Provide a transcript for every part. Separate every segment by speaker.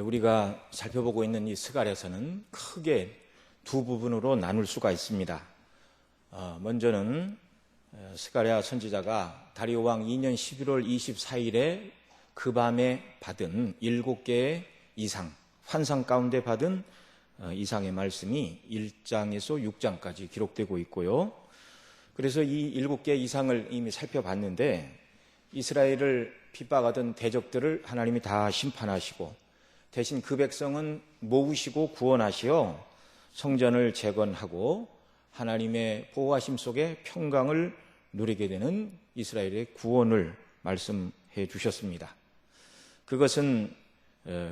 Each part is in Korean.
Speaker 1: 우리가 살펴보고 있는 이 스갈에서는 크게 두 부분으로 나눌 수가 있습니다. 먼저는 스가랴 선지자가 다리오 왕 2년 11월 24일에 그 밤에 받은 7개의 이상, 환상 가운데 받은 이상의 말씀이 1장에서 6장까지 기록되고 있고요. 그래서 이 7개의 이상을 이미 살펴봤는데 이스라엘을 핍박하던 대적들을 하나님이 다 심판하시고 대신 그 백성은 모으시고 구원하시어 성전을 재건하고 하나님의 보호하심 속에 평강을 누리게 되는 이스라엘의 구원을 말씀해 주셨습니다. 그것은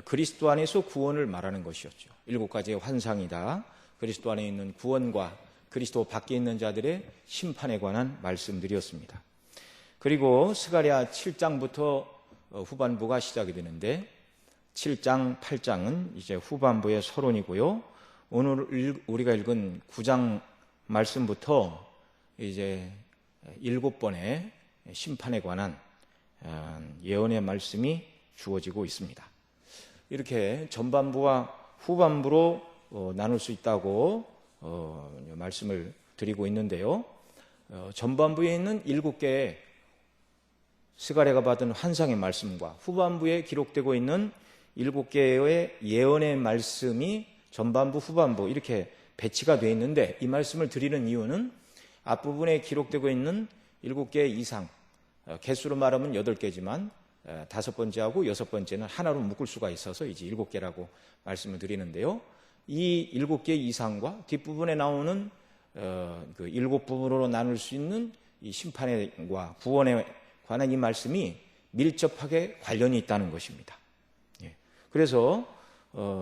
Speaker 1: 그리스도 안에서 구원을 말하는 것이었죠. 7가지의 환상이다. 그리스도 안에 있는 구원과 그리스도 밖에 있는 자들의 심판에 관한 말씀들이었습니다. 그리고 스가랴 7장부터 후반부가 시작이 되는데 7장, 8장은 이제 후반부의 서론이고요. 오늘 우리가 읽은 9장 말씀부터 이제 7번의 심판에 관한 예언의 말씀이 주어지고 있습니다. 이렇게 전반부와 후반부로 나눌 수 있다고 말씀을 드리고 있는데요. 전반부에 있는 7개의 스가랴가 받은 환상의 말씀과 후반부에 기록되고 있는 7개의 예언의 말씀이 전반부, 후반부 이렇게 배치가 되어 있는데 이 말씀을 드리는 이유는 앞부분에 기록되고 있는 7개의 이상, 개수로 말하면 8개지만 5번째하고 6번째는 하나로 묶을 수가 있어서 이제 7개라고 말씀을 드리는데요. 이 7개의 이상과 뒷부분에 나오는 그 7부분으로 나눌 수 있는 이 심판과 구원에 관한 이 말씀이 밀접하게 관련이 있다는 것입니다. 그래서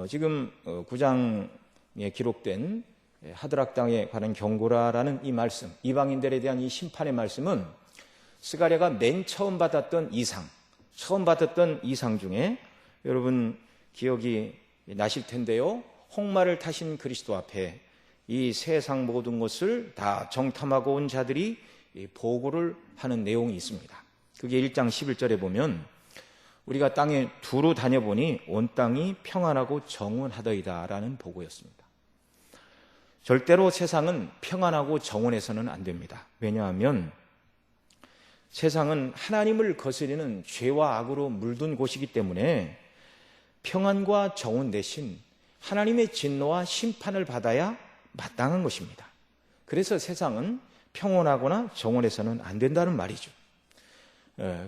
Speaker 1: 지금 9장에 기록된 하드락 땅에 관한 경고라라는 이 말씀, 이방인들에 대한 이 심판의 말씀은 스가랴가 맨 처음 받았던 이상, 처음 받았던 이상 중에 여러분 기억이 나실 텐데요. 홍마를 타신 그리스도 앞에 이 세상 모든 것을 다 정탐하고 온 자들이 보고를 하는 내용이 있습니다. 그게 1장 11절에 보면 우리가 땅에 두루 다녀보니 온 땅이 평안하고 정온하더이다 라는 보고였습니다. 절대로 세상은 평안하고 정온해서는 안 됩니다. 왜냐하면 세상은 하나님을 거스리는 죄와 악으로 물든 곳이기 때문에 평안과 정온 대신 하나님의 진노와 심판을 받아야 마땅한 것입니다. 그래서 세상은 평온하거나 정온해서는 안 된다는 말이죠.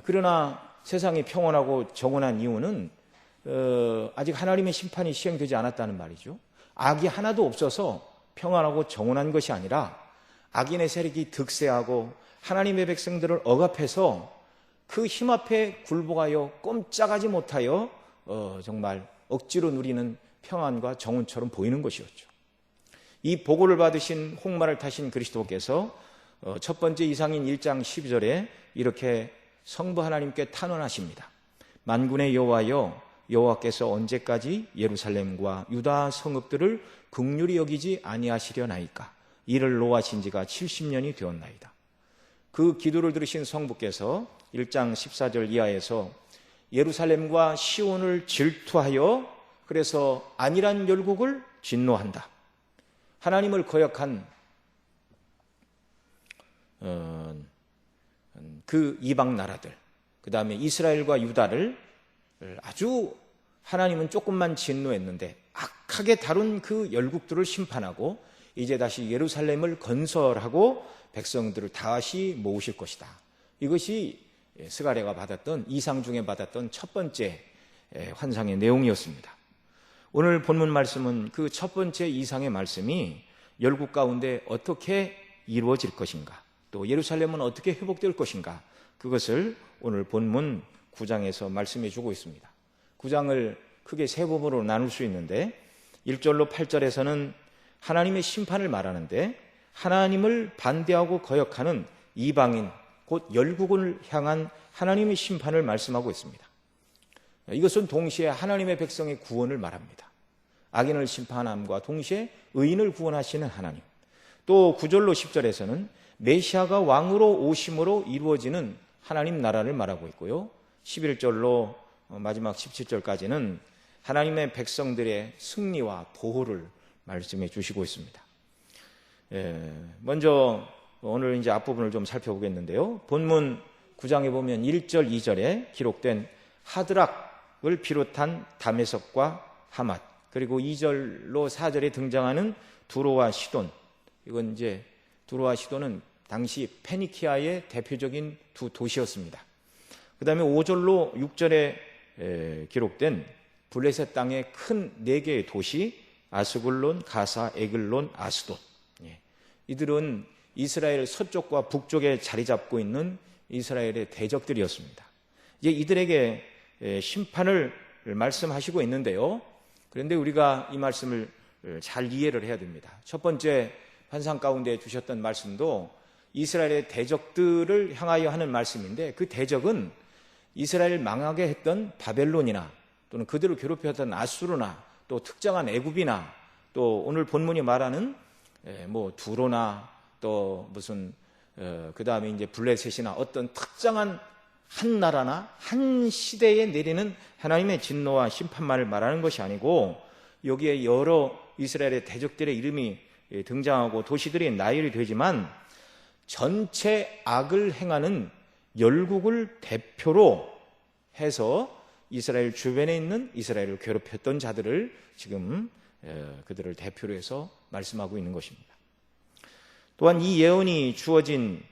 Speaker 1: 그러나 세상이 평온하고 정온한 이유는 아직 하나님의 심판이 시행되지 않았다는 말이죠. 악이 하나도 없어서 평안하고 정온한 것이 아니라 악인의 세력이 득세하고 하나님의 백성들을 억압해서 그 힘 앞에 굴복하여 꼼짝하지 못하여 정말 억지로 누리는 평안과 정온처럼 보이는 것이었죠. 이 보고를 받으신 홍마를 타신 그리스도께서 첫 번째 이상인 1장 12절에 이렇게 성부 하나님께 탄원하십니다. 만군의 여호와여, 여호와께서 언제까지 예루살렘과 유다 성읍들을 긍휼히 여기지 아니하시려나이까? 이를 노하신 지가 70년이 되었나이다. 그 기도를 들으신 성부께서 1장 14절 이하에서 예루살렘과 시온을 질투하여 그래서 안일한 열국을 진노한다. 하나님을 거역한 그 이방 나라들, 그 다음에 이스라엘과 유다를 아주 하나님은 조금만 진노했는데 악하게 다룬 그 열국들을 심판하고 이제 다시 예루살렘을 건설하고 백성들을 다시 모으실 것이다. 이것이 스가랴가 받았던 이상 중에 받았던 첫 번째 환상의 내용이었습니다. 오늘 본문 말씀은 그 첫 번째 이상의 말씀이 열국 가운데 어떻게 이루어질 것인가, 또 예루살렘은 어떻게 회복될 것인가, 그것을 오늘 본문 9장에서 말씀해 주고 있습니다. 9장을 크게 세 부분으로 나눌 수 있는데 1절로 8절에서는 하나님의 심판을 말하는데 하나님을 반대하고 거역하는 이방인, 곧 열국을 향한 하나님의 심판을 말씀하고 있습니다. 이것은 동시에 하나님의 백성의 구원을 말합니다. 악인을 심판함과 동시에 의인을 구원하시는 하나님. 또 9절로 10절에서는 메시아가 왕으로 오심으로 이루어지는 하나님 나라를 말하고 있고요. 11절로 마지막 17절까지는 하나님의 백성들의 승리와 보호를 말씀해 주시고 있습니다. 먼저 오늘 이제 앞부분을 좀 살펴보겠는데요. 본문 9장에 보면 1절, 2절에 기록된 하드락을 비롯한 다메섹과 하맛, 그리고 2절로 4절에 등장하는 두로와 시돈. 이건 이제 두로와 시돈은 당시 페니키아의 대표적인 두 도시였습니다. 그 다음에 5절로 6절에 기록된 블레셋 땅의 큰 4개의 도시, 아스글론, 가사, 에글론, 아스돗. 이들은 이스라엘 서쪽과 북쪽에 자리 잡고 있는 이스라엘의 대적들이었습니다. 이제 이들에게 심판을 말씀하시고 있는데요. 그런데 우리가 이 말씀을 잘 이해를 해야 됩니다. 첫 번째 환상 가운데 주셨던 말씀도 이스라엘의 대적들을 향하여 하는 말씀인데, 그 대적은 이스라엘을 망하게 했던 바벨론이나 또는 그들을 괴롭혔던 아수르나 또 특정한 애굽이나 또 오늘 본문이 말하는 두로나 또 무슨 그 다음에 이제 블레셋이나 어떤 특정한 한 나라나 한 시대에 내리는 하나님의 진노와 심판만을 말하는 것이 아니고, 여기에 여러 이스라엘의 대적들의 이름이 등장하고 도시들이 나열이 되지만 전체 악을 행하는 열국을 대표로 해서 이스라엘 주변에 있는 이스라엘을 괴롭혔던 자들을 지금 그들을 대표로 해서 말씀하고 있는 것입니다. 또한 이 예언이 주어진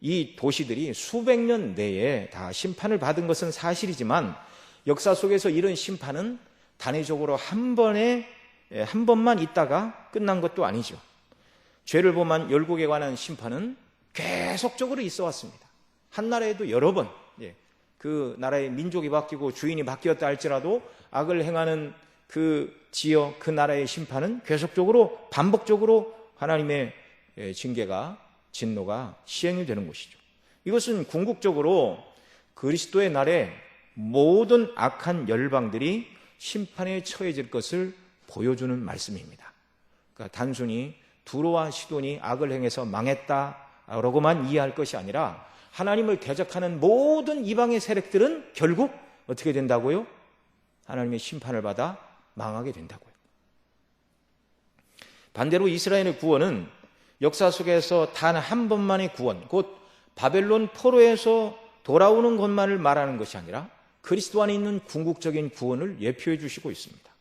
Speaker 1: 이 도시들이 수백 년 내에 다 심판을 받은 것은 사실이지만, 역사 속에서 이런 심판은 단회적으로 한 번만 있다가 끝난 것도 아니죠. 죄를 범한 열국에 관한 심판은 계속적으로 있어 왔습니다. 한 나라에도 여러 번, 그 나라의 민족이 바뀌고 주인이 바뀌었다 할지라도 악을 행하는 그 지역, 그 나라의 심판은 계속적으로 반복적으로 하나님의 징계가, 진노가 시행이 되는 것이죠. 이것은 궁극적으로 그리스도의 날에 모든 악한 열방들이 심판에 처해질 것을 보여주는 말씀입니다. 그러니까 단순히 두로와 시돈이 악을 행해서 망했다라고만 이해할 것이 아니라 하나님을 대적하는 모든 이방의 세력들은 결국 어떻게 된다고요? 하나님의 심판을 받아 망하게 된다고요. 반대로 이스라엘의 구원은 역사 속에서 단 한 번만의 구원, 곧 바벨론 포로에서 돌아오는 것만을 말하는 것이 아니라 그리스도 안에 있는 궁극적인 구원을 예표해 주시고 있습니다.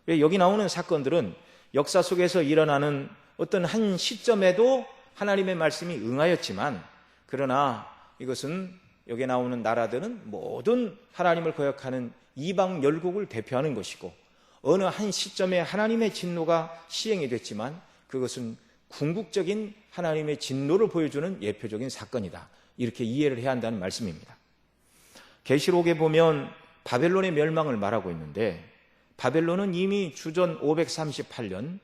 Speaker 1: 여기 나오는 사건들은 역사 속에서 일어나는 어떤 한 시점에도 하나님의 말씀이 응하였지만, 그러나 이것은 여기 나오는 나라들은 모든 하나님을 거역하는 이방 열국을 대표하는 것이고, 어느 한 시점에 하나님의 진노가 시행이 됐지만 그것은 궁극적인 하나님의 진노를 보여주는 예표적인 사건이다, 이렇게 이해를 해야 한다는 말씀입니다. 계시록에 보면 바벨론의 멸망을 말하고 있는데, 바벨론은 이미 주전 538년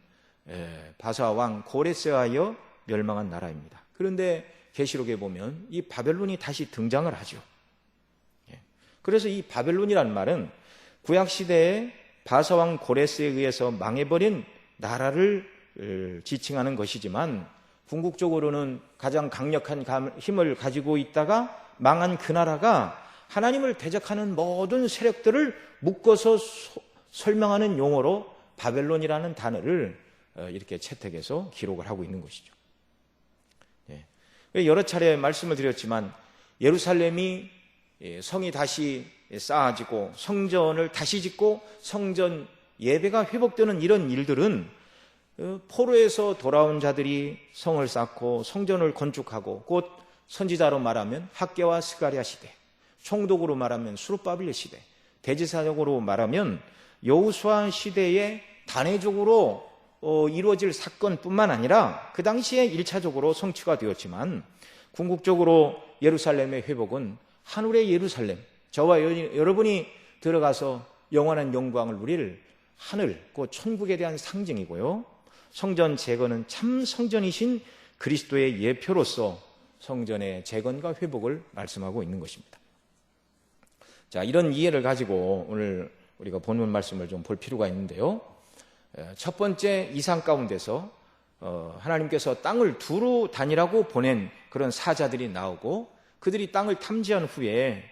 Speaker 1: 바사 왕 고레스에 하여 멸망한 나라입니다. 그런데 계시록에 보면 이 바벨론이 다시 등장을 하죠. 그래서 이 바벨론이라는 말은 구약시대에 바사 왕 고레스에 의해서 망해버린 나라를 지칭하는 것이지만, 궁극적으로는 가장 강력한 힘을 가지고 있다가 망한 그 나라가 하나님을 대적하는 모든 세력들을 묶어서 설명하는 용어로 바벨론이라는 단어를 이렇게 채택해서 기록을 하고 있는 것이죠. 여러 차례 말씀을 드렸지만, 예루살렘이 성이 다시 쌓아지고 성전을 다시 짓고 성전 예배가 회복되는 이런 일들은 포로에서 돌아온 자들이 성을 쌓고 성전을 건축하고, 곧 선지자로 말하면 학개와 스가랴 시대, 총독으로 말하면 수룹바벨 시대, 대제사장으로 말하면 여호수아 시대에 단회적으로 이루어질 사건뿐만 아니라 그 당시에 1차적으로 성취가 되었지만, 궁극적으로 예루살렘의 회복은 하늘의 예루살렘, 저와 여러분이 들어가서 영원한 영광을 누릴 하늘, 곧 천국에 대한 상징이고요, 성전 재건은 참 성전이신 그리스도의 예표로서 성전의 재건과 회복을 말씀하고 있는 것입니다. 자, 이런 이해를 가지고 오늘 우리가 본문 말씀을 좀 볼 필요가 있는데요. 첫 번째 이상 가운데서 하나님께서 땅을 두루 다니라고 보낸 그런 사자들이 나오고, 그들이 땅을 탐지한 후에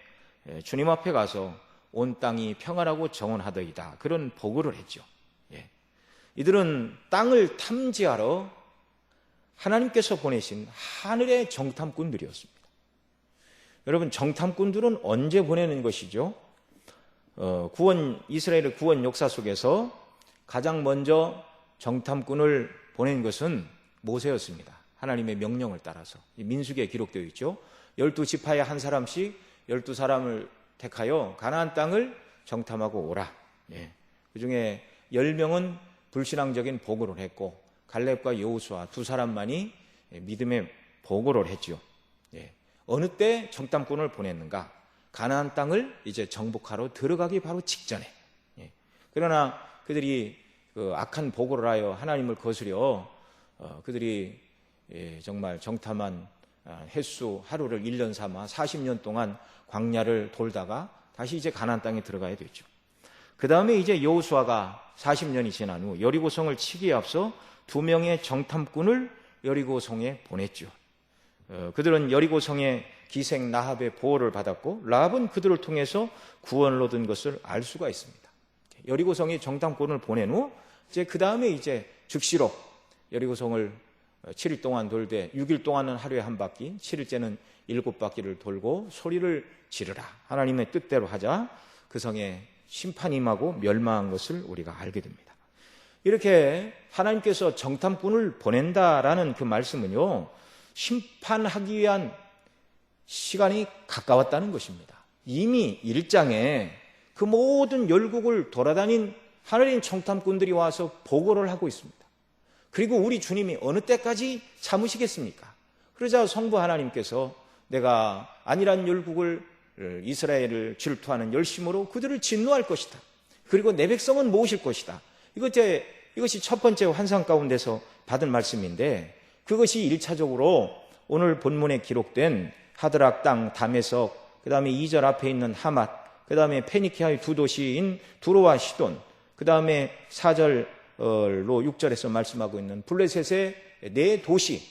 Speaker 1: 주님 앞에 가서 온 땅이 평안하고 정원하더이다. 그런 보고를 했죠. 예. 이들은 땅을 탐지하러 하나님께서 보내신 하늘의 정탐꾼들이었습니다. 여러분, 정탐꾼들은 언제 보내는 것이죠? 이스라엘의 구원 역사 속에서 가장 먼저 정탐꾼을 보낸 것은 모세였습니다. 하나님의 명령을 따라서. 민수기에 기록되어 있죠. 12지파에 한 사람씩 12사람을 택하여 가나안 땅을 정탐하고 오라. 예. 그중에 10명은 불신앙적인 보고를 했고 갈렙과 여호수아 두 사람만이 믿음의 보고를 했죠. 예. 어느 때 정탐꾼을 보냈는가? 가나안 땅을 이제 정복하러 들어가기 바로 직전에. 예. 그러나 그들이 그 악한 보고를 하여 하나님을 거스려 그들이 정말 정탐한 횟수 하루를 1년 삼아 40년 동안 광야를 돌다가 다시 이제 가나안 땅에 들어가야 되죠. 그 다음에 이제 여호수아가 40년이 지난 후 여리고성을 치기에 앞서 2명의 정탐꾼을 여리고성에 보냈죠. 그들은 여리고성의 기생 라합의 보호를 받았고 라합은 그들을 통해서 구원을 얻은 것을 알 수가 있습니다. 여리고성이 정탐꾼을 보낸 후 이제 그 다음에 이제 즉시로 여리고성을 7일 동안 돌되 6일 동안은 하루에 한 바퀴, 7일째는 7바퀴를 돌고 소리를 지르라. 하나님의 뜻대로 하자 그 성에 심판이 임하고 멸망한 것을 우리가 알게 됩니다. 이렇게 하나님께서 정탐꾼을 보낸다라는 그 말씀은요, 심판하기 위한 시간이 가까웠다는 것입니다. 이미 1장에 그 모든 열국을 돌아다닌 하나님 정탐꾼들이 와서 보고를 하고 있습니다. 그리고 우리 주님이 어느 때까지 참으시겠습니까? 그러자 성부 하나님께서 내가 안일한 열국을 이스라엘을 질투하는 열심으로 그들을 진노할 것이다. 그리고 내 백성은 모으실 것이다. 이것이 첫 번째 환상 가운데서 받은 말씀인데 그것이 1차적으로 오늘 본문에 기록된 하드락 땅 다메석, 그 다음에 2절 앞에 있는 하맛, 그 다음에 페니키아의 두 도시인 두로와 시돈, 그 다음에 4절로 6절에서 말씀하고 있는 블레셋의 4도시,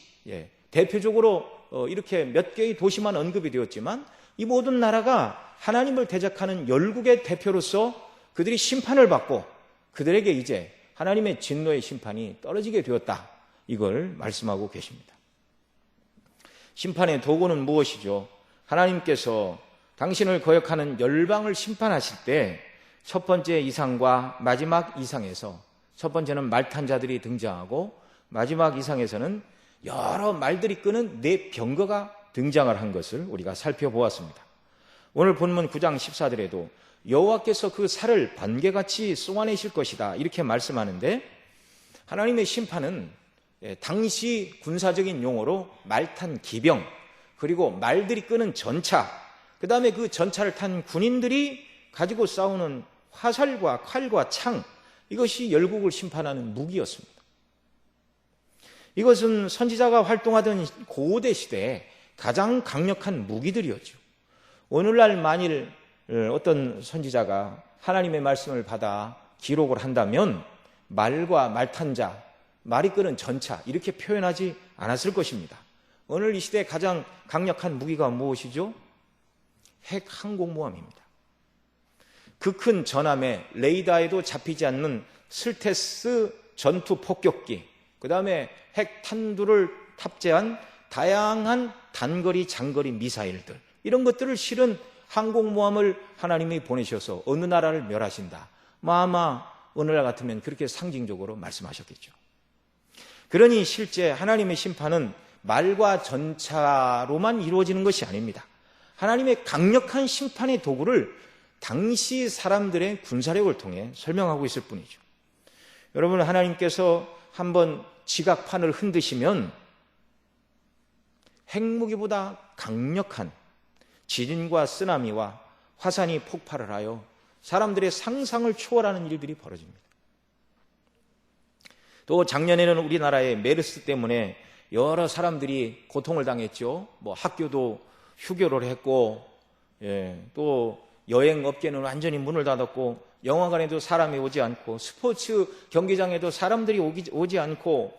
Speaker 1: 대표적으로 이렇게 몇 개의 도시만 언급이 되었지만 이 모든 나라가 하나님을 대적하는 열국의 대표로서 그들이 심판을 받고 그들에게 이제 하나님의 진노의 심판이 떨어지게 되었다. 이걸 말씀하고 계십니다. 심판의 도구는 무엇이죠? 하나님께서 당신을 거역하는 열방을 심판하실 때 첫 번째 이상과 마지막 이상에서 첫 번째는 말탄 자들이 등장하고 마지막 이상에서는 여러 말들이 끄는 4병거가 등장을 한 것을 우리가 살펴보았습니다. 오늘 본문 9장 14절에도 여호와께서 그 살을 번개같이 쏘아내실 것이다 이렇게 말씀하는데 하나님의 심판은 당시 군사적인 용어로 말탄 기병 그리고 말들이 끄는 전차 그 다음에 그 전차를 탄 군인들이 가지고 싸우는 화살과 칼과 창 이것이 열국을 심판하는 무기였습니다. 이것은 선지자가 활동하던 고대 시대에 가장 강력한 무기들이었죠. 오늘날 만일 어떤 선지자가 하나님의 말씀을 받아 기록을 한다면 말과 말탄자, 말이 끄는 전차 이렇게 표현하지 않았을 것입니다. 오늘 이 시대에 가장 강력한 무기가 무엇이죠? 핵 항공모함입니다. 그 큰 전함에 레이더에도 잡히지 않는 스텔스 전투 폭격기, 그 다음에 핵 탄두를 탑재한 다양한 단거리, 장거리 미사일들 이런 것들을 실은 항공모함을 하나님이 보내셔서 어느 나라를 멸하신다. 아마 오늘날 같으면 그렇게 상징적으로 말씀하셨겠죠. 그러니 실제 하나님의 심판은 말과 전차로만 이루어지는 것이 아닙니다. 하나님의 강력한 심판의 도구를 당시 사람들의 군사력을 통해 설명하고 있을 뿐이죠. 여러분, 하나님께서 한번 지각판을 흔드시면 핵무기보다 강력한 지진과 쓰나미와 화산이 폭발을 하여 사람들의 상상을 초월하는 일들이 벌어집니다. 또 작년에는 우리나라의 메르스 때문에 여러 사람들이 고통을 당했죠. 학교도 휴교를 했고, 또 여행업계는 완전히 문을 닫았고, 영화관에도 사람이 오지 않고, 스포츠 경기장에도 사람들이 오지 않고,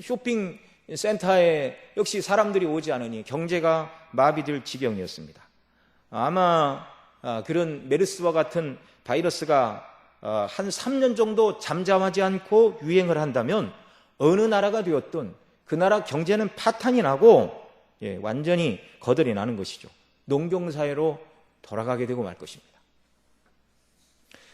Speaker 1: 쇼핑 센터에 역시 사람들이 오지 않으니 경제가 마비될 지경이었습니다. 아마 그런 메르스와 같은 바이러스가 한 3년 정도 잠잠하지 않고 유행을 한다면 어느 나라가 되었든 그 나라 경제는 파탄이 나고 완전히 거덜이 나는 것이죠. 농경사회로 돌아가게 되고 말 것입니다.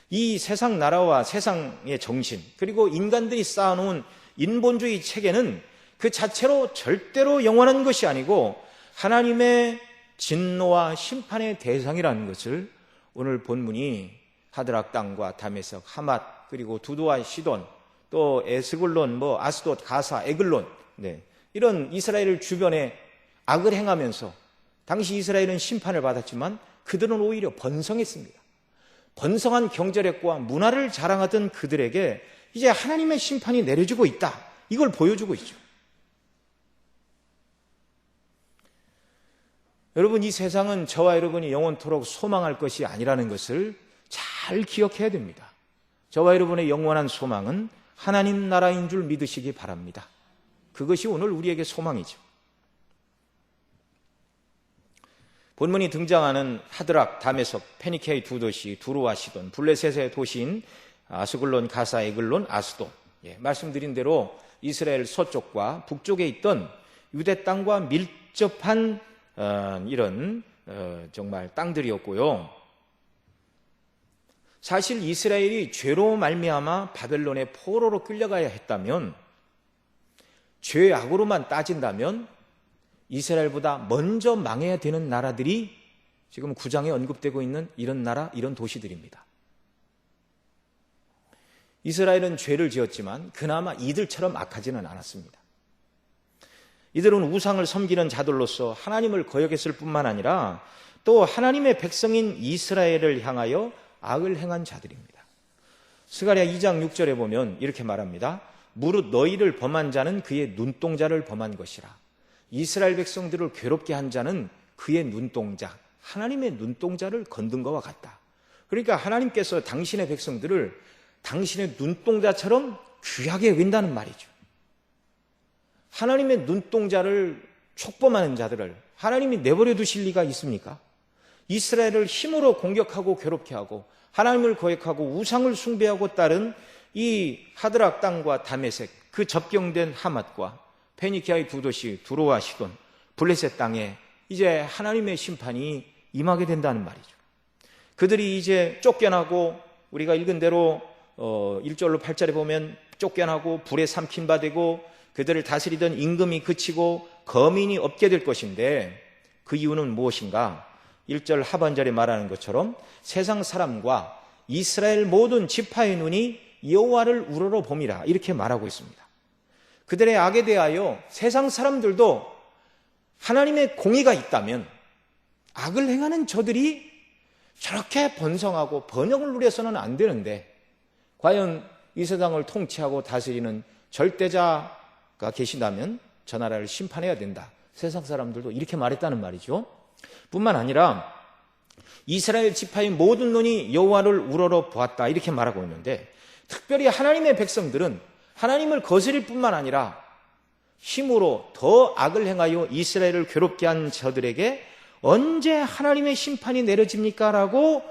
Speaker 1: 이 세상 나라와 세상의 정신, 그리고 인간들이 쌓아놓은 인본주의 체계는 그 자체로 절대로 영원한 것이 아니고 하나님의 진노와 심판의 대상이라는 것을 오늘 본문이 하드락 땅과 다메섹, 하맛, 그리고 두두와 시돈, 또 에스글론, 아스돗, 가사, 에글론, 이런 이스라엘 주변에 악을 행하면서 당시 이스라엘은 심판을 받았지만 그들은 오히려 번성했습니다. 번성한 경제력과 문화를 자랑하던 그들에게 이제 하나님의 심판이 내려지고 있다. 이걸 보여주고 있죠. 여러분, 이 세상은 저와 여러분이 영원토록 소망할 것이 아니라는 것을 잘 기억해야 됩니다. 저와 여러분의 영원한 소망은 하나님 나라인 줄 믿으시기 바랍니다. 그것이 오늘 우리에게 소망이죠. 본문이 등장하는 하드락, 다메섹, 페니케의 두 도시, 두루와 시돈, 블레셋의 도시인 아스글론, 가사, 에글론, 아스돗. 말씀드린 대로 이스라엘 서쪽과 북쪽에 있던 유대 땅과 밀접한 이런 정말 땅들이었고요. 사실 이스라엘이 죄로 말미암아 바벨론의 포로로 끌려가야 했다면, 죄악으로만 따진다면 이스라엘보다 먼저 망해야 되는 나라들이 지금 9장에 언급되고 있는 이런 나라, 이런 도시들입니다. 이스라엘은 죄를 지었지만 그나마 이들처럼 악하지는 않았습니다. 이들은 우상을 섬기는 자들로서 하나님을 거역했을 뿐만 아니라 또 하나님의 백성인 이스라엘을 향하여 악을 행한 자들입니다. 스가랴 2장 6절에 보면 이렇게 말합니다. 무릇 너희를 범한 자는 그의 눈동자를 범한 것이라. 이스라엘 백성들을 괴롭게 한 자는 그의 눈동자, 하나님의 눈동자를 건든 것과 같다. 그러니까 하나님께서 당신의 백성들을 당신의 눈동자처럼 귀하게 여긴다는 말이죠. 하나님의 눈동자를 촉범하는 자들을 하나님이 내버려 두실 리가 있습니까? 이스라엘을 힘으로 공격하고 괴롭게 하고 하나님을 거역하고 우상을 숭배하고 따른 이 하드락 땅과 다메섹, 그 접경된 하맛과 페니키아의 두 도시 두로와 시돈, 블레셋 땅에 이제 하나님의 심판이 임하게 된다는 말이죠. 그들이 이제 쫓겨나고, 우리가 읽은 대로 1절로 8절에 보면 쫓겨나고 불에 삼킨 바 되고 그들을 다스리던 임금이 그치고 거민이 없게 될 것인데, 그 이유는 무엇인가? 1절 하반절에 말하는 것처럼 세상 사람과 이스라엘 모든 지파의 눈이 여호와를 우러러 봄이라, 이렇게 말하고 있습니다. 그들의 악에 대하여 세상 사람들도 하나님의 공의가 있다면 악을 행하는 저들이 저렇게 번성하고 번영을 누려서는 안 되는데, 과연 이 세상을 통치하고 다스리는 절대자가 계신다면 저 나라를 심판해야 된다. 세상 사람들도 이렇게 말했다는 말이죠. 뿐만 아니라 이스라엘 지파의 모든 눈이 여호와를 우러러 보았다, 이렇게 말하고 있는데, 특별히 하나님의 백성들은 하나님을 거스릴 뿐만 아니라 힘으로 더 악을 행하여 이스라엘을 괴롭게 한 저들에게 언제 하나님의 심판이 내려집니까? 라고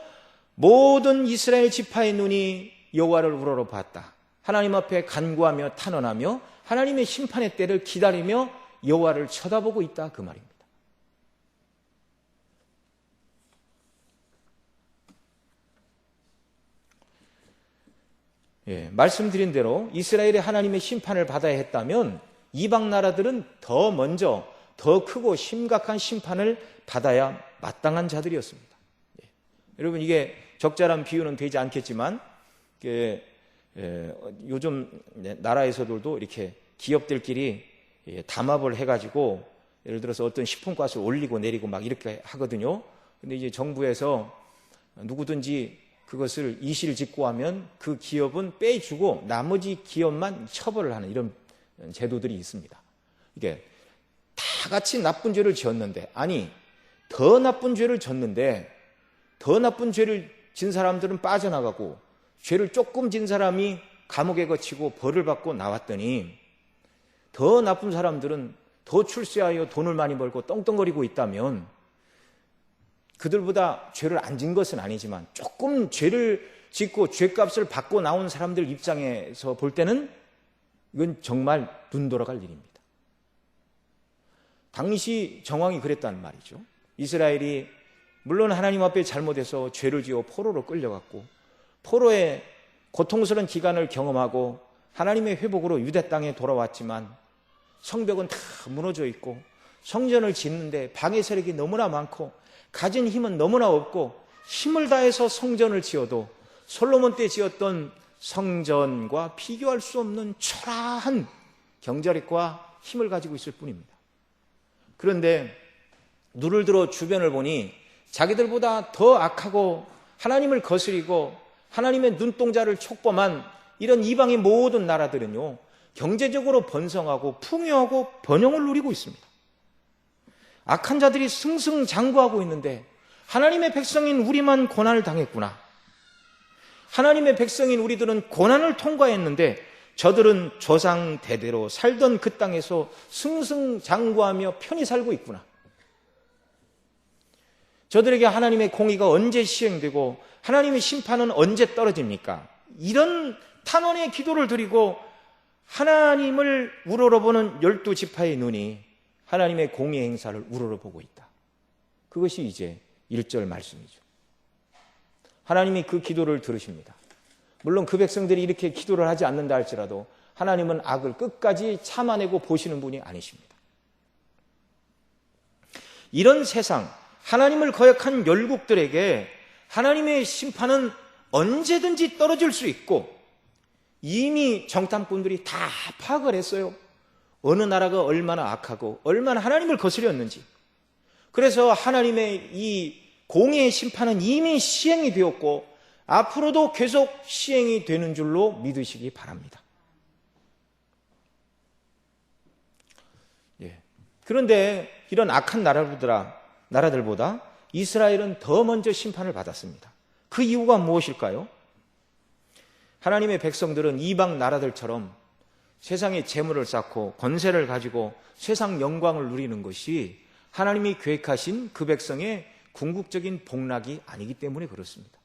Speaker 1: 모든 이스라엘 지파의 눈이 여호와를 우러러 봤다. 하나님 앞에 간구하며 탄원하며 하나님의 심판의 때를 기다리며 여호와를 쳐다보고 있다, 그 말입니다. 말씀드린 대로 이스라엘이 하나님의 심판을 받아야 했다면 이방 나라들은 더 먼저 더 크고 심각한 심판을 받아야 마땅한 자들이었습니다. 여러분, 이게 적절한 비유는 되지 않겠지만 요즘 나라에서도 이렇게 기업들끼리 담합을 해가지고 예를 들어서 어떤 식품가스를 올리고 내리고 막 이렇게 하거든요. 근데 이제 정부에서 누구든지 그것을 이실직고하면 그 기업은 빼주고 나머지 기업만 처벌을 하는 이런 제도들이 있습니다. 이게 다 같이 나쁜 죄를 지었는데, 아니 더 나쁜 죄를 졌는데 더 나쁜 죄를 진 사람들은 빠져나가고 죄를 조금 진 사람이 감옥에 갇히고 벌을 받고 나왔더니 더 나쁜 사람들은 더 출세하여 돈을 많이 벌고 떵떵거리고 있다면 그들보다 죄를 안 진 것은 아니지만 조금 죄를 짓고 죄값을 받고 나온 사람들 입장에서 볼 때는 이건 정말 눈 돌아갈 일입니다. 당시 정황이 그랬단 말이죠. 이스라엘이 물론 하나님 앞에 잘못해서 죄를 지어 포로로 끌려갔고 포로의 고통스러운 기간을 경험하고 하나님의 회복으로 유대 땅에 돌아왔지만 성벽은 다 무너져 있고 성전을 짓는데 방해 세력이 너무나 많고 가진 힘은 너무나 없고 힘을 다해서 성전을 지어도 솔로몬 때 지었던 성전과 비교할 수 없는 초라한 경제력과 힘을 가지고 있을 뿐입니다. 그런데 눈을 들어 주변을 보니 자기들보다 더 악하고 하나님을 거스리고 하나님의 눈동자를 촉범한 이런 이방의 모든 나라들은요, 경제적으로 번성하고 풍요하고 번영을 누리고 있습니다. 악한 자들이 승승장구하고 있는데 하나님의 백성인 우리만 고난을 당했구나. 하나님의 백성인 우리들은 고난을 통과했는데 저들은 조상 대대로 살던 그 땅에서 승승장구하며 편히 살고 있구나. 저들에게 하나님의 공의가 언제 시행되고 하나님의 심판은 언제 떨어집니까? 이런 탄원의 기도를 드리고 하나님을 우러러보는 12지파의 눈이 하나님의 공의 행사를 우러러보고 있다. 그것이 이제 1절 말씀이죠. 하나님이 그 기도를 들으십니다. 물론 그 백성들이 이렇게 기도를 하지 않는다 할지라도 하나님은 악을 끝까지 참아내고 보시는 분이 아니십니다. 이런 세상, 하나님을 거역한 열국들에게 하나님의 심판은 언제든지 떨어질 수 있고 이미 정탐꾼들이 다 파악을 했어요. 어느 나라가 얼마나 악하고 얼마나 하나님을 거스렸는지. 그래서 하나님의 이 공의의 심판은 이미 시행이 되었고 앞으로도 계속 시행이 되는 줄로 믿으시기 바랍니다. 그런데 이런 악한 나라들보다 이스라엘은 더 먼저 심판을 받았습니다. 그 이유가 무엇일까요? 하나님의 백성들은 이방 나라들처럼 세상에 재물을 쌓고 권세를 가지고 세상 영광을 누리는 것이 하나님이 계획하신 그 백성의 궁극적인 복락이 아니기 때문에 그렇습니다.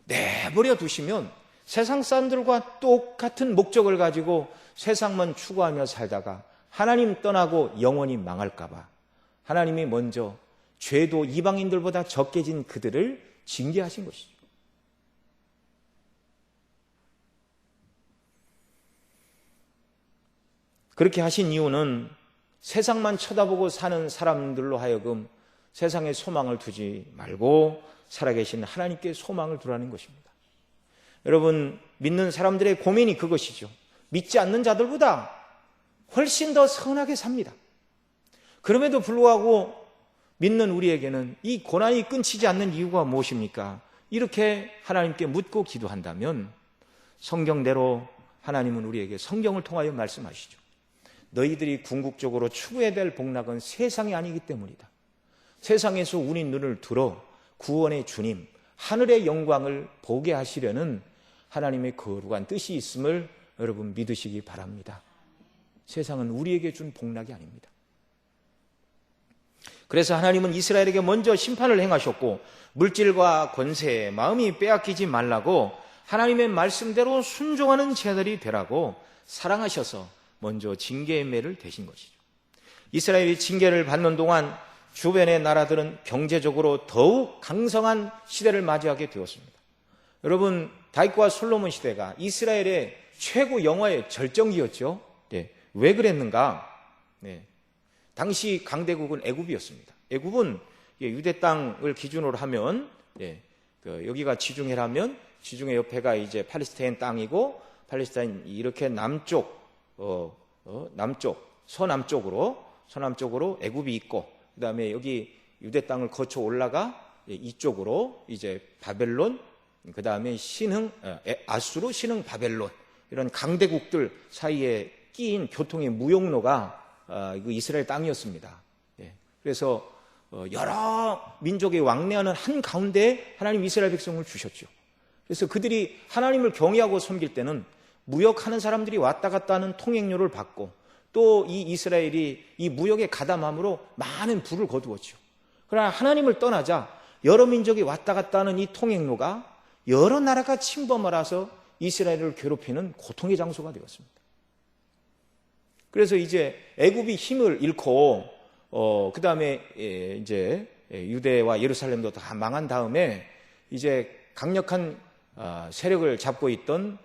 Speaker 1: 내버려 두시면 세상 사람들과 똑같은 목적을 가지고 세상만 추구하며 살다가 하나님 떠나고 영원히 망할까 봐 하나님이 먼저 죄도 이방인들보다 적게 진 그들을 징계하신 것이죠. 그렇게 하신 이유는 세상만 쳐다보고 사는 사람들로 하여금 세상에 소망을 두지 말고 살아계신 하나님께 소망을 두라는 것입니다. 여러분, 믿는 사람들의 고민이 그것이죠. 믿지 않는 자들보다 훨씬 더 선하게 삽니다. 그럼에도 불구하고 믿는 우리에게는 이 고난이 끊이지 않는 이유가 무엇입니까? 이렇게 하나님께 묻고 기도한다면 성경대로 하나님은 우리에게 성경을 통하여 말씀하시죠. 너희들이 궁극적으로 추구해야 될 복락은 세상이 아니기 때문이다. 세상에서 우리 눈을 들어 구원의 주님, 하늘의 영광을 보게 하시려는 하나님의 거룩한 뜻이 있음을 여러분 믿으시기 바랍니다. 세상은 우리에게 준 복락이 아닙니다. 그래서 하나님은 이스라엘에게 먼저 심판을 행하셨고 물질과 권세에 마음이 빼앗기지 말라고 하나님의 말씀대로 순종하는 자들이 되라고 사랑하셔서 먼저 징계의 매를 대신 것이죠. 이스라엘이 징계를 받는 동안 주변의 나라들은 경제적으로 더욱 강성한 시대를 맞이하게 되었습니다. 여러분, 다윗과 솔로몬 시대가 이스라엘의 최고 영화의 절정기였죠. 왜 그랬는가? 당시 강대국은 애굽이었습니다. 애굽은 유대 땅을 기준으로 하면 여기가 지중해라면 지중해 옆에가 이제 팔레스타인 땅이고 팔레스타인 이렇게 서남쪽으로 애굽이 있고 그다음에 여기 유대 땅을 거쳐 올라가 이쪽으로 이제 바벨론, 그다음에 아수르, 신흥 바벨론 이런 강대국들 사이에 끼인 교통의 무역로가 이스라엘 땅이었습니다. 그래서 여러 민족의 왕래하는 한 가운데 하나님 이스라엘 백성을 주셨죠. 그래서 그들이 하나님을 경외하고 섬길 때는 무역하는 사람들이 왔다 갔다 하는 통행료를 받고 또 이 이스라엘이 이 무역에 가담함으로 많은 부를 거두었죠. 그러나 하나님을 떠나자 여러 민족이 왔다 갔다 하는 이 통행로가 여러 나라가 침범을 해서 이스라엘을 괴롭히는 고통의 장소가 되었습니다. 그래서 이제 애굽이 힘을 잃고 그 다음에 이제 유대와 예루살렘도 다 망한 다음에 이제 강력한 세력을 잡고 있던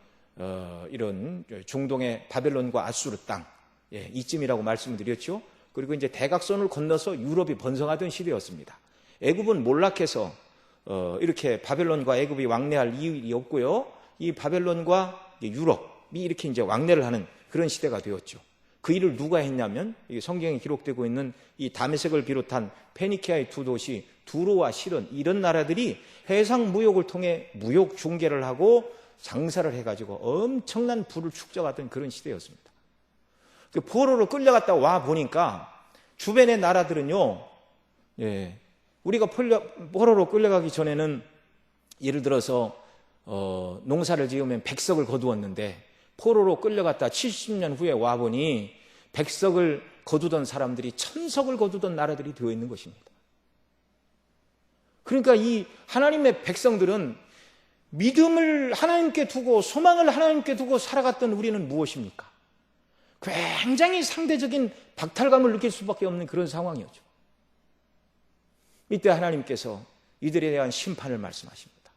Speaker 1: 이런 중동의 바벨론과 아수르 땅, 이쯤이라고 말씀을 드렸죠. 그리고 이제 대각선을 건너서 유럽이 번성하던 시대였습니다. 애굽은 몰락해서 이렇게 바벨론과 애굽이 왕래할 이유가 없고요. 이 바벨론과 유럽이 이렇게 이제 왕래를 하는 그런 시대가 되었죠. 그 일을 누가 했냐면 성경에 기록되고 있는 이 다메섹을 비롯한 페니키아의 두 도시 두로와 시돈, 이런 나라들이 해상 무역을 통해 무역 중개를 하고 장사를 해가지고 엄청난 부를 축적하던 그런 시대였습니다. 포로로 끌려갔다 와 보니까 주변의 나라들은요, 우리가 포로로 끌려가기 전에는 예를 들어서 농사를 지으면 백석을 거두었는데 포로로 끌려갔다 70년 후에 와보니 백석을 거두던 사람들이 천석을 거두던 나라들이 되어 있는 것입니다. 그러니까 이 하나님의 백성들은 믿음을 하나님께 두고 소망을 하나님께 두고 살아갔던 우리는 무엇입니까? 굉장히 상대적인 박탈감을 느낄 수밖에 없는 그런 상황이었죠. 이때 하나님께서 이들에 대한 심판을 말씀하십니다.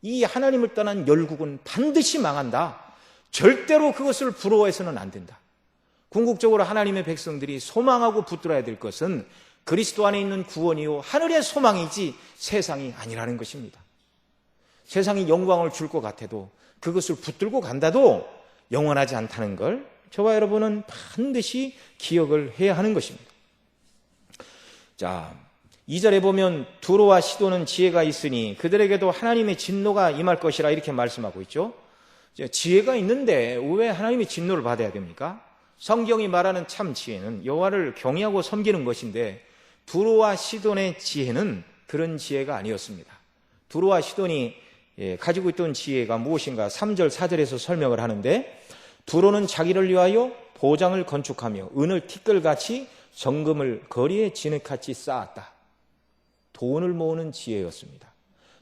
Speaker 1: 이 하나님을 떠난 열국은 반드시 망한다. 절대로 그것을 부러워해서는 안 된다. 궁극적으로 하나님의 백성들이 소망하고 붙들어야 될 것은 그리스도 안에 있는 구원이요 하늘의 소망이지 세상이 아니라는 것입니다. 세상이 영광을 줄 것 같아도 그것을 붙들고 간다도 영원하지 않다는 걸 저와 여러분은 반드시 기억을 해야 하는 것입니다. 자, 2절에 보면 두로와 시도는 지혜가 있으니 그들에게도 하나님의 진노가 임할 것이라 이렇게 말씀하고 있죠. 지혜가 있는데 왜 하나님의 진노를 받아야 됩니까? 성경이 말하는 참 지혜는 여호와를 경외하고 섬기는 것인데 두로와 시돈의 지혜는 그런 지혜가 아니었습니다. 두로와 시돈이 가지고 있던 지혜가 무엇인가 3절 4절에서 설명을 하는데, 두로는 자기를 위하여 보장을 건축하며 은을 티끌같이 정금을 거리에 진흙같이 쌓았다. 돈을 모으는 지혜였습니다.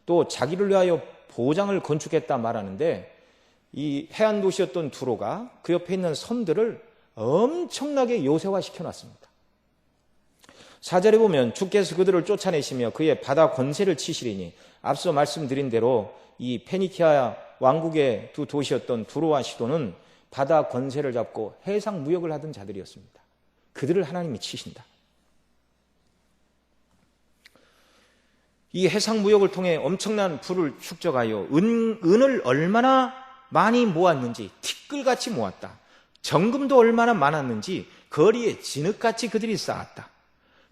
Speaker 1: 또 자기를 위하여 보장을 건축했다 말하는데, 이 해안 도시였던 두로가 그 옆에 있는 섬들을 엄청나게 요새화시켜 놨습니다. 4절에 보면 주께서 그들을 쫓아내시며 그의 바다 권세를 치시리니, 앞서 말씀드린 대로 이 페니키아 왕국의 두 도시였던 두로와 시도는 바다 권세를 잡고 해상 무역을 하던 자들이었습니다. 그들을 하나님이 치신다. 이 해상 무역을 통해 엄청난 부를 축적하여 은을 얼마나 많이 모았는지 티끌같이 모았다. 정금도 얼마나 많았는지 거리에 진흙같이 그들이 쌓았다.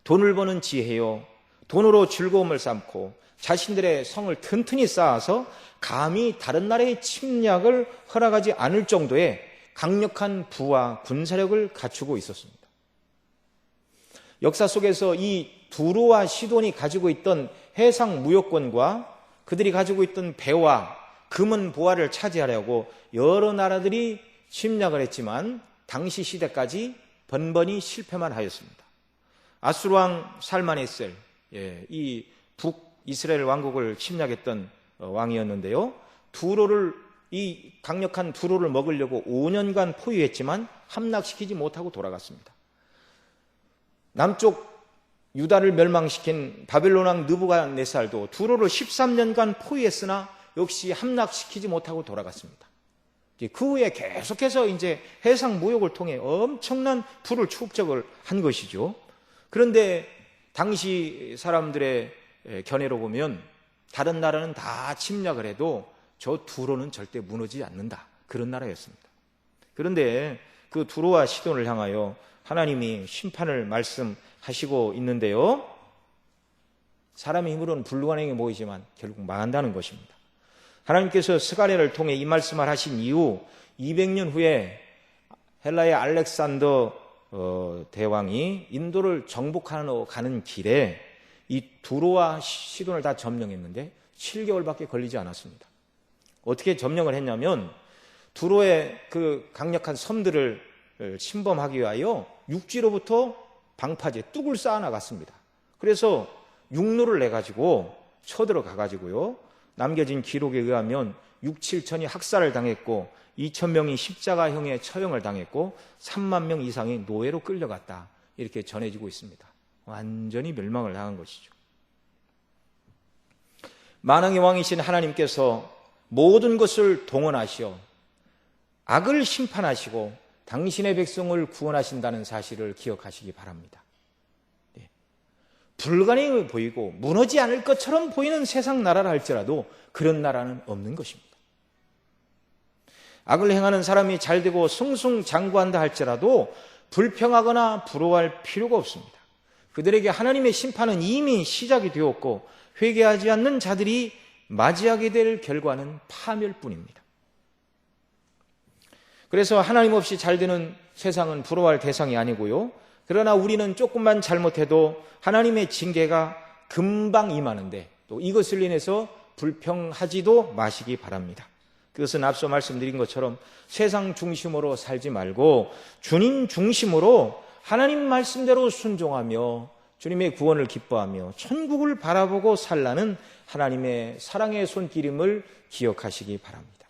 Speaker 1: 돈을 버는 지혜요, 돈으로 즐거움을 삼고 자신들의 성을 튼튼히 쌓아서 감히 다른 나라의 침략을 허락하지 않을 정도의 강력한 부와 군사력을 갖추고 있었습니다. 역사 속에서 이 두로와 시돈이 가지고 있던 해상 무역권과 그들이 가지고 있던 배와 금은 보화를 차지하려고 여러 나라들이 침략을 했지만 당시 시대까지 번번이 실패만 하였습니다. 아수르 왕 살마네셀, 이 북이스라엘 왕국을 침략했던 왕이었는데요. 이 강력한 두로를 먹으려고 5년간 포위했지만 함락시키지 못하고 돌아갔습니다. 남쪽 유다를 멸망시킨 바벨론 왕 느부갓네살도 두로를 13년간 포위했으나 역시 함락시키지 못하고 돌아갔습니다. 그 후에 계속해서 이제 해상 무역을 통해 엄청난 부를 축적을 한 것이죠. 그런데 당시 사람들의 견해로 보면 다른 나라는 다 침략을 해도 저 두로는 절대 무너지지 않는다. 그런 나라였습니다. 그런데 그 두로와 시돈을 향하여 하나님이 심판을 말씀하시고 있는데요. 사람의 힘으로는 불가능해 보이지만 결국 망한다는 것입니다. 하나님께서 스가랴를 통해 이 말씀을 하신 이후 200년 후에 헬라의 알렉산더 대왕이 인도를 정복하러 가는 길에 이 두로와 시돈을 다 점령했는데 7개월밖에 걸리지 않았습니다. 어떻게 점령을 했냐면 두로의 그 강력한 섬들을 침범하기 위하여 육지로부터 방파제 뚝을 쌓아 나갔습니다. 그래서 육로를 내가지고 쳐들어가가지고요. 남겨진 기록에 의하면 6, 7천이 학살을 당했고 2천 명이 십자가형의 처형을 당했고 3만 명 이상이 노예로 끌려갔다. 이렇게 전해지고 있습니다. 완전히 멸망을 당한 것이죠. 만왕의 왕이신 하나님께서 모든 것을 동원하시어 악을 심판하시고 당신의 백성을 구원하신다는 사실을 기억하시기 바랍니다. 불가능해 보이고 무너지지 않을 것처럼 보이는 세상 나라라 할지라도 그런 나라는 없는 것입니다. 악을 행하는 사람이 잘되고 승승장구한다 할지라도 불평하거나 부러워할 필요가 없습니다. 그들에게 하나님의 심판은 이미 시작이 되었고 회개하지 않는 자들이 맞이하게 될 결과는 파멸뿐입니다. 그래서 하나님 없이 잘되는 세상은 부러워할 대상이 아니고요. 그러나 우리는 조금만 잘못해도 하나님의 징계가 금방 임하는데 또 이것을 인해서 불평하지도 마시기 바랍니다. 그것은 앞서 말씀드린 것처럼 세상 중심으로 살지 말고 주님 중심으로 하나님 말씀대로 순종하며 주님의 구원을 기뻐하며 천국을 바라보고 살라는 하나님의 사랑의 손길임을 기억하시기 바랍니다.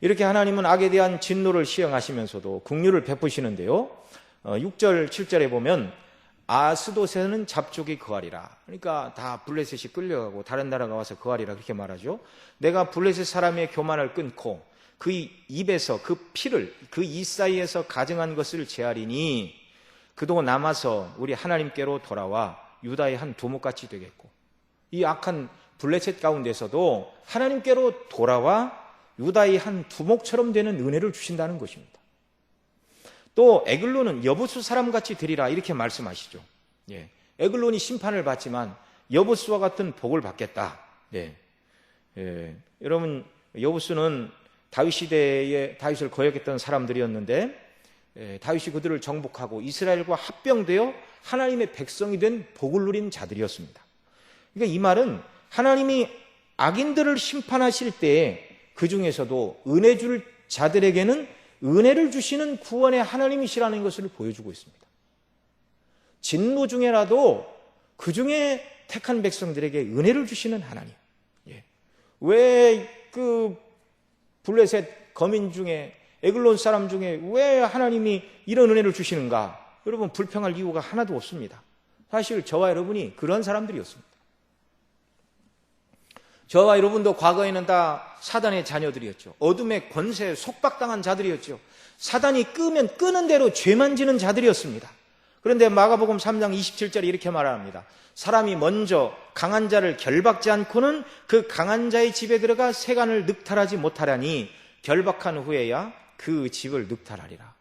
Speaker 1: 이렇게 하나님은 악에 대한 진노를 시행하시면서도 긍휼을 베푸시는데요. 6절, 7절에 보면 아스돗에는 잡족이 거하리라. 그러니까 다 블레셋이 끌려가고 다른 나라가 와서 거하리라 그렇게 말하죠. 내가 블레셋 사람의 교만을 끊고 그 입에서 그 피를 그 이 사이에서 가증한 것을 제하리니 그도 남아서 우리 하나님께로 돌아와 유다의 한 두목같이 되겠고 이 악한 블레셋 가운데서도 하나님께로 돌아와 유다의 한 두목처럼 되는 은혜를 주신다는 것입니다. 또 에글론은 여부수 사람같이 되리라 이렇게 말씀하시죠. 에글론이 심판을 받지만 여부수와 같은 복을 받겠다. 여러분 여부수는 다윗 시대에 다윗을 거역했던 사람들이었는데 다윗이 그들을 정복하고 이스라엘과 합병되어 하나님의 백성이 된 복을 누린 자들이었습니다. 그러니까 이 말은 하나님이 악인들을 심판하실 때 그 중에서도 은혜 줄 자들에게는 은혜를 주시는 구원의 하나님이시라는 것을 보여주고 있습니다. 진노 중에라도 그 중에 택한 백성들에게 은혜를 주시는 하나님. 왜 그 블레셋 거민 중에 에글론 사람 중에 왜 하나님이 이런 은혜를 주시는가? 여러분 불평할 이유가 하나도 없습니다. 사실 저와 여러분이 그런 사람들이었습니다. 저와 여러분도 과거에는 다 사단의 자녀들이었죠. 어둠의 권세에 속박당한 자들이었죠. 사단이 끄면 끄는 대로 죄만 지는 자들이었습니다. 그런데 마가복음 3장 27절에 이렇게 말합니다. 사람이 먼저 강한 자를 결박지 않고는 그 강한 자의 집에 들어가 세간을 늑탈하지 못하라니 결박한 후에야 그 집을 늑탈하리라.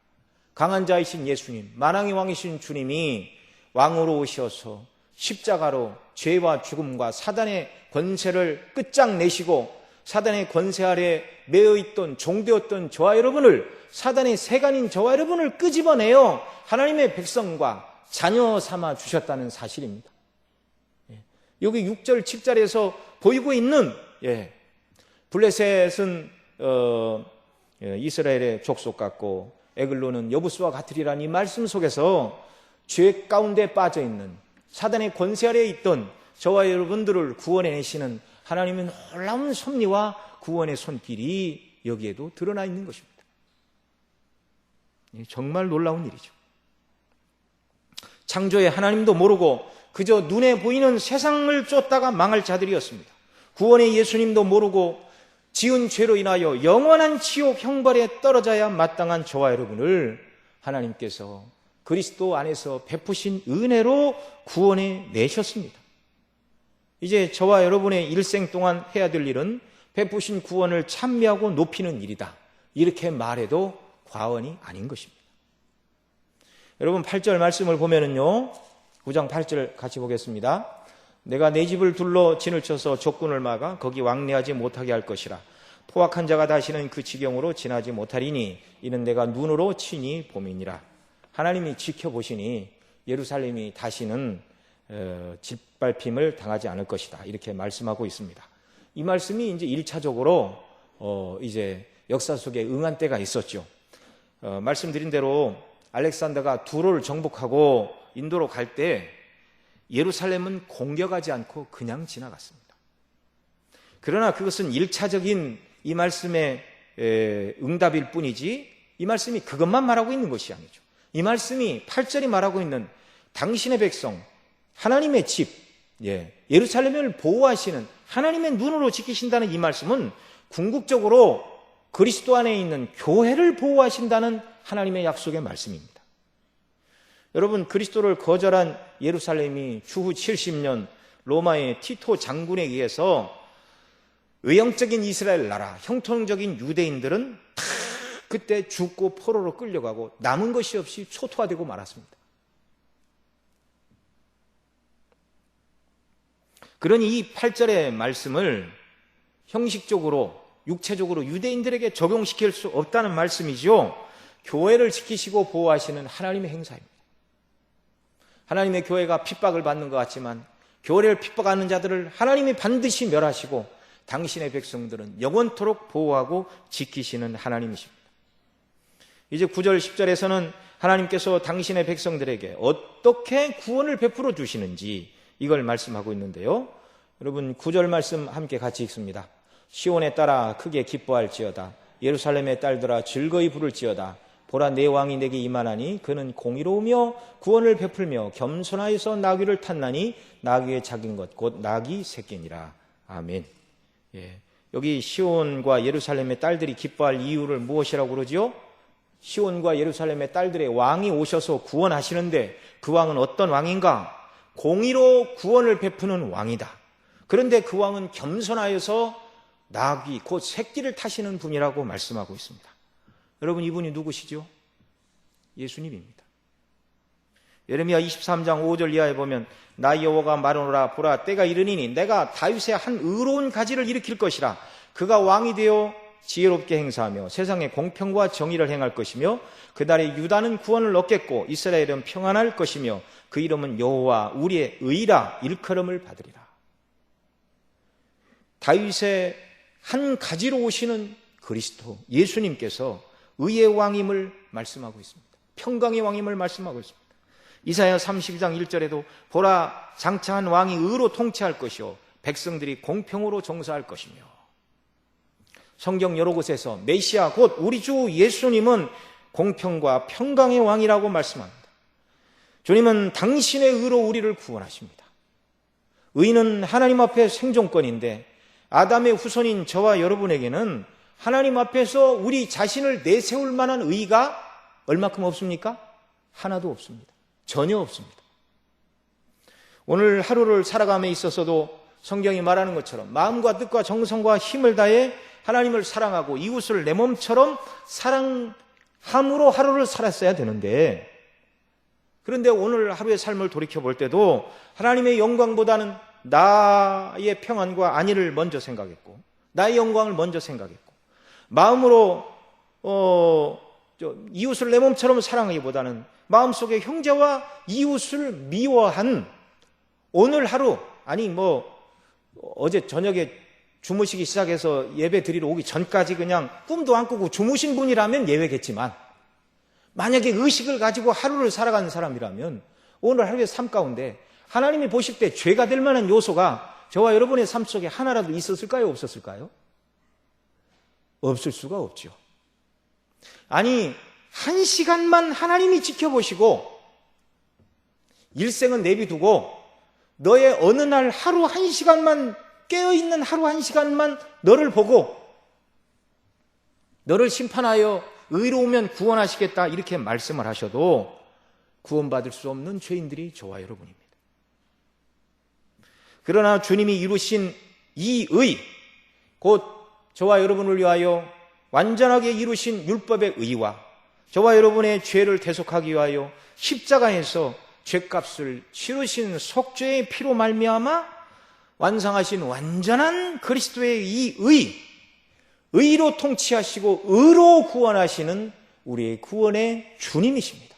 Speaker 1: 강한 자이신 예수님, 만왕의 왕이신 주님이 왕으로 오셔서 십자가로 죄와 죽음과 사단의 권세를 끝장내시고 사단의 권세 아래 매여있던 종되었던 저와 여러분을 사단의 세간인 저와 여러분을 끄집어내어 하나님의 백성과 자녀 삼아 주셨다는 사실입니다. 여기 6절 7절에서 보이고 있는 블레셋은 이스라엘의 족속 같고 에글론은 여부수와 같으리라는 이 말씀 속에서 죄 가운데 빠져있는 사단의 권세 아래에 있던 저와 여러분들을 구원해내시는 하나님의 놀라운 섭리와 구원의 손길이 여기에도 드러나 있는 것입니다. 정말 놀라운 일이죠. 창조의 하나님도 모르고 그저 눈에 보이는 세상을 쫓다가 망할 자들이었습니다. 구원의 예수님도 모르고 지은 죄로 인하여 영원한 지옥 형벌에 떨어져야 마땅한 저와 여러분을 하나님께서 그리스도 안에서 베푸신 은혜로 구원해 내셨습니다. 이제 저와 여러분의 일생 동안 해야 될 일은 베푸신 구원을 찬미하고 높이는 일이다. 이렇게 말해도 과언이 아닌 것입니다. 여러분 8절 말씀을 보면은요. 9장 8절 같이 보겠습니다. 내가 내 집을 둘러 진을 쳐서 적군을 막아 거기 왕래하지 못하게 할 것이라. 포악한 자가 다시는 그 지경으로 지나지 못하리니 이는 내가 눈으로 친히 봄이니라. 하나님이 지켜보시니 예루살렘이 다시는 짓밟힘을 당하지 않을 것이다. 이렇게 말씀하고 있습니다. 이 말씀이 이제 1차적으로 이제 역사 속에 응한 때가 있었죠. 말씀드린 대로 알렉산더가 두로를 정복하고 인도로 갈 때 예루살렘은 공격하지 않고 그냥 지나갔습니다. 그러나 그것은 1차적인 이 말씀의 응답일 뿐이지 이 말씀이 그것만 말하고 있는 것이 아니죠. 이 말씀이 8절이 말하고 있는 당신의 백성, 하나님의 집, 예루살렘을 보호하시는 하나님의 눈으로 지키신다는 이 말씀은 궁극적으로 그리스도 안에 있는 교회를 보호하신다는 하나님의 약속의 말씀입니다. 여러분, 그리스도를 거절한 예루살렘이 추후 70년 로마의 티토 장군에 의해서 외형적인 이스라엘 나라, 형통적인 유대인들은 다 그때 죽고 포로로 끌려가고 남은 것이 없이 초토화되고 말았습니다. 그러니 이 8절의 말씀을 형식적으로, 육체적으로 유대인들에게 적용시킬 수 없다는 말씀이죠. 교회를 지키시고 보호하시는 하나님의 행사입니다. 하나님의 교회가 핍박을 받는 것 같지만 교회를 핍박하는 자들을 하나님이 반드시 멸하시고 당신의 백성들은 영원토록 보호하고 지키시는 하나님이십니다. 이제 9절 10절에서는 하나님께서 당신의 백성들에게 어떻게 구원을 베풀어 주시는지 이걸 말씀하고 있는데요. 여러분, 9절 말씀 함께 같이 읽습니다. 시온에 따라 크게 기뻐할지어다. 예루살렘의 딸들아 즐거이 부를지어다. 보라, 내 왕이 내게 임하나니 그는 공의로우며 구원을 베풀며 겸손하여서 나귀를 탔나니 나귀의 작은 것 곧 나귀 새끼니라. 아멘. 여기 시온과 예루살렘의 딸들이 기뻐할 이유를 무엇이라고 그러죠? 시온과 예루살렘의 딸들의 왕이 오셔서 구원하시는데 그 왕은 어떤 왕인가? 공의로 구원을 베푸는 왕이다. 그런데 그 왕은 겸손하여서 나귀 곧 새끼를 타시는 분이라고 말씀하고 있습니다. 여러분, 이분이 누구시죠? 예수님입니다. 예레미야 23장 5절 이하에 보면 나 여호와가 말하노라. 보라, 때가 이르니니 내가 다윗의 한 의로운 가지를 일으킬 것이라. 그가 왕이 되어 지혜롭게 행사하며 세상에 공평과 정의를 행할 것이며 그날에 유다는 구원을 얻겠고 이스라엘은 평안할 것이며 그 이름은 여호와 우리의 의라 일컬음을 받으리라. 다윗의 한 가지로 오시는 그리스도 예수님께서 의의 왕임을 말씀하고 있습니다. 평강의 왕임을 말씀하고 있습니다. 이사야 32장 1절에도 보라, 장차한 왕이 의로 통치할 것이요 백성들이 공평으로 정사할 것이며, 성경 여러 곳에서 메시아 곧 우리 주 예수님은 공평과 평강의 왕이라고 말씀합니다. 주님은 당신의 의로 우리를 구원하십니다. 의는 하나님 앞에 생존권인데 아담의 후손인 저와 여러분에게는 하나님 앞에서 우리 자신을 내세울 만한 의의가 얼마큼 없습니까? 하나도 없습니다. 전혀 없습니다. 오늘 하루를 살아감에 있어서도 성경이 말하는 것처럼 마음과 뜻과 정성과 힘을 다해 하나님을 사랑하고 이웃을 내 몸처럼 사랑함으로 하루를 살았어야 되는데, 그런데 오늘 하루의 삶을 돌이켜볼 때도 하나님의 영광보다는 나의 평안과 안위를 먼저 생각했고 나의 영광을 먼저 생각했고 마음으로 이웃을 내 몸처럼 사랑하기보다는 마음속에 형제와 이웃을 미워한 오늘 하루, 아니 어제 저녁에 주무시기 시작해서 예배 드리러 오기 전까지 그냥 꿈도 안 꾸고 주무신 분이라면 예외겠지만, 만약에 의식을 가지고 하루를 살아가는 사람이라면 오늘 하루의 삶 가운데 하나님이 보실 때 죄가 될 만한 요소가 저와 여러분의 삶 속에 하나라도 있었을까요? 없었을까요? 없을 수가 없죠. 아니, 한 시간만 하나님이 지켜보시고 일생은 내비두고 너의 어느 날 하루 한 시간만, 깨어있는 하루 한 시간만 너를 보고 너를 심판하여 의로우면 구원하시겠다 이렇게 말씀을 하셔도 구원받을 수 없는 죄인들이 저와 여러분입니다. 그러나 주님이 이루신 이 의, 곧 저와 여러분을 위하여 완전하게 이루신 율법의 의와 저와 여러분의 죄를 대속하기 위하여 십자가에서 죄값을 치르신 속죄의 피로 말미암아 완성하신 완전한 그리스도의 이 의로 통치하시고 의로 구원하시는 우리의 구원의 주님이십니다.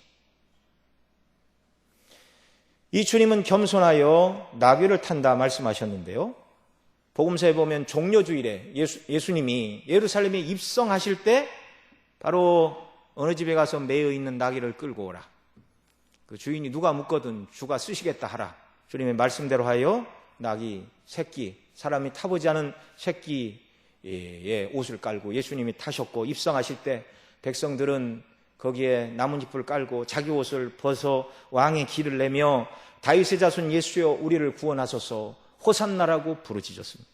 Speaker 1: 이 주님은 겸손하여 나귀를 탄다 말씀하셨는데요, 복음서에 보면 종려주일에 예수님이 예루살렘에 입성하실 때 바로 어느 집에 가서 매여 있는 나귀를 끌고 오라. 그 주인이 누가 묻거든 주가 쓰시겠다 하라. 주님의 말씀대로 하여 낙이 새끼, 사람이 타보지 않은 새끼의 옷을 깔고 예수님이 타셨고 입성하실 때 백성들은 거기에 나뭇잎을 깔고 자기 옷을 벗어 왕의 길을 내며 다윗의 자손 예수여 우리를 구원하소서 호산나라고 부르짖었습니다.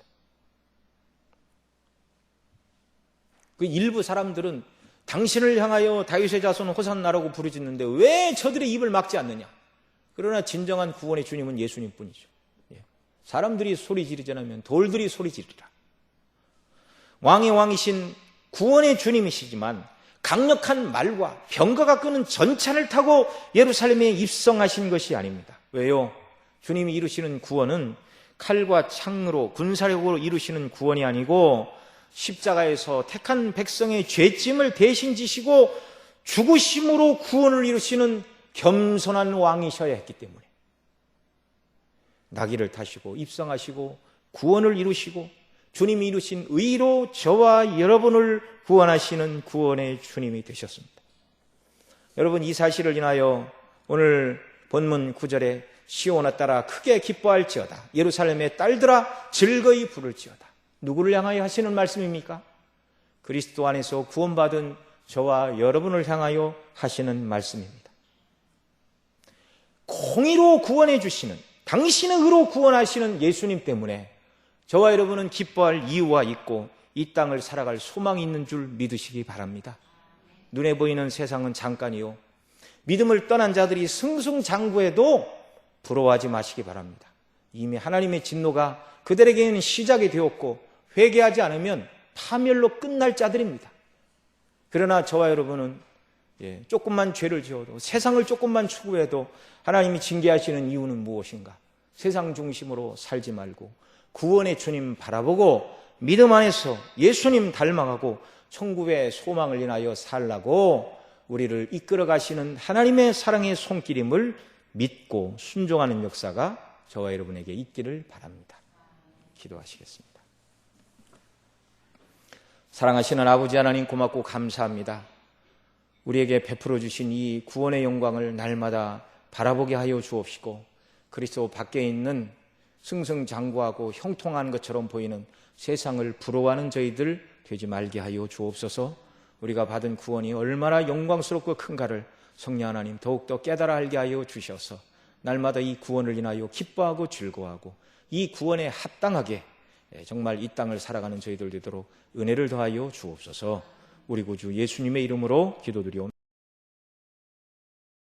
Speaker 1: 그 일부 사람들은 당신을 향하여 다윗의 자손 호산나라고 부르짖는데 왜 저들의 입을 막지 않느냐? 그러나 진정한 구원의 주님은 예수님뿐이죠. 사람들이 소리 지르지 않으면 돌들이 소리 지르리라. 왕의 왕이신 구원의 주님이시지만 강력한 말과 병거가 끄는 전차를 타고 예루살렘에 입성하신 것이 아닙니다. 왜요? 주님이 이루시는 구원은 칼과 창으로 군사력으로 이루시는 구원이 아니고 십자가에서 택한 백성의 죄짐을 대신 지시고 죽으심으로 구원을 이루시는 겸손한 왕이셔야 했기 때문에 나귀를 타시고 입성하시고 구원을 이루시고 주님이 이루신 의로 저와 여러분을 구원하시는 구원의 주님이 되셨습니다. 여러분, 이 사실을 인하여 오늘 본문 9절에 시온아 딸아 크게 기뻐할지어다 예루살렘의 딸들아 즐거이 부를지어다. 누구를 향하여 하시는 말씀입니까? 그리스도 안에서 구원받은 저와 여러분을 향하여 하시는 말씀입니다. 공의로 구원해 주시는 당신의 의로 구원하시는 예수님 때문에 저와 여러분은 기뻐할 이유가 있고 이 땅을 살아갈 소망이 있는 줄 믿으시기 바랍니다. 눈에 보이는 세상은 잠깐이요 믿음을 떠난 자들이 승승장구해도 부러워하지 마시기 바랍니다. 이미 하나님의 진노가 그들에게는 시작이 되었고 회개하지 않으면 파멸로 끝날 자들입니다. 그러나 저와 여러분은 조금만 죄를 지어도 세상을 조금만 추구해도 하나님이 징계하시는 이유는 무엇인가? 세상 중심으로 살지 말고 구원의 주님 바라보고 믿음 안에서 예수님 닮아가고 천국의 소망을 인하여 살라고 우리를 이끌어 가시는 하나님의 사랑의 손길임을 믿고 순종하는 역사가 저와 여러분에게 있기를 바랍니다. 기도하시겠습니다. 사랑하시는 아버지 하나님 고맙고 감사합니다. 우리에게 베풀어 주신 이 구원의 영광을 날마다 바라보게 하여 주옵시고 그리스도 밖에 있는 승승장구하고 형통한 것처럼 보이는 세상을 부러워하는 저희들 되지 말게 하여 주옵소서. 우리가 받은 구원이 얼마나 영광스럽고 큰가를 성령 하나님 더욱더 깨달아 알게 하여 주셔서 날마다 이 구원을 인하여 기뻐하고 즐거워하고 이 구원에 합당하게 정말 이 땅을 살아가는 저희들 되도록 은혜를 더하여 주옵소서. 우리 구주 예수님의 이름으로 기도드리옵나이다.